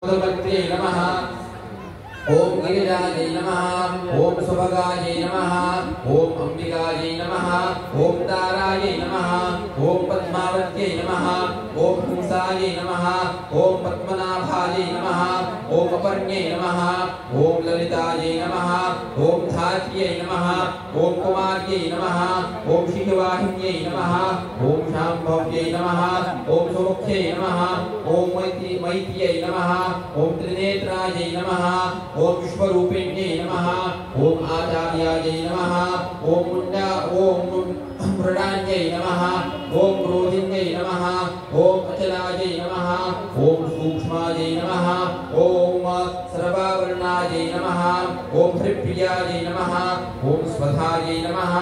भगवत्यै नमः। ओम गिरिजायै नमः। ओम सुभगायै नमः। ओम अंबिकायै नमः। ओम तारायै नमः। ओम पद्मावत्यै नमः। ओम हंसायै नमः। ओम पद्मनाभायै नमः। ओम अपर्ण्यै नमः। ओम ललितायै नमः। ओम धात्र्यै नमः। ओम कुमार्यै नमः। ओम शिखवाहिन्यै नमः। ओम शाम्भव्यै नमः। ओम सुमुख्यै नमः। ओम मैत्र्यै नमः। ओम त्रिनेत्रायै नमः। ओम विश्वरूपिण्यै नमः। ओम आचार्यायै नमः। ओम मृडान्यै नमः। ओम क्रोधिन्यै नमः। ओम अचलायै नमः। ओम सूक्ष्मायै नमः। ओम सर्वावर्णायै नमः। ओम हरिप्रियायै नमः। ओम स्वधायै नमः।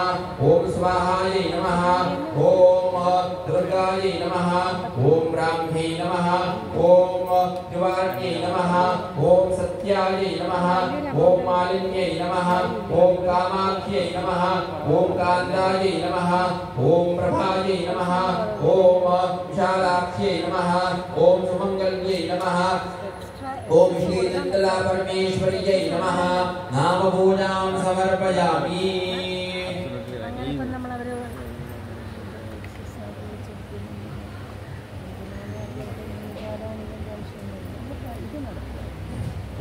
ओम स्वाहायै नमः। ओम दुर्गायै नमः। ओम ब्राह्म्यै नमः। ओम निवार्यै नमः। ओम सत्यायै नमः। ओम मालिन्यै नमः। ओम कामाख्यै नमः। ओम कान्दायै नमः। ओम प्रभायै नमः। ओम विशालाख्यै नमः। ओम सुमंगल्यै नमः। ओम श्री चंद्रला परमेश्वर्यै नमः। नाम पूजां समर्पयामि।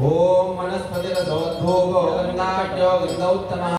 ओम वनस्पतिरसोद्भूतो गन्धाढ्यो गन्धोत्तमः।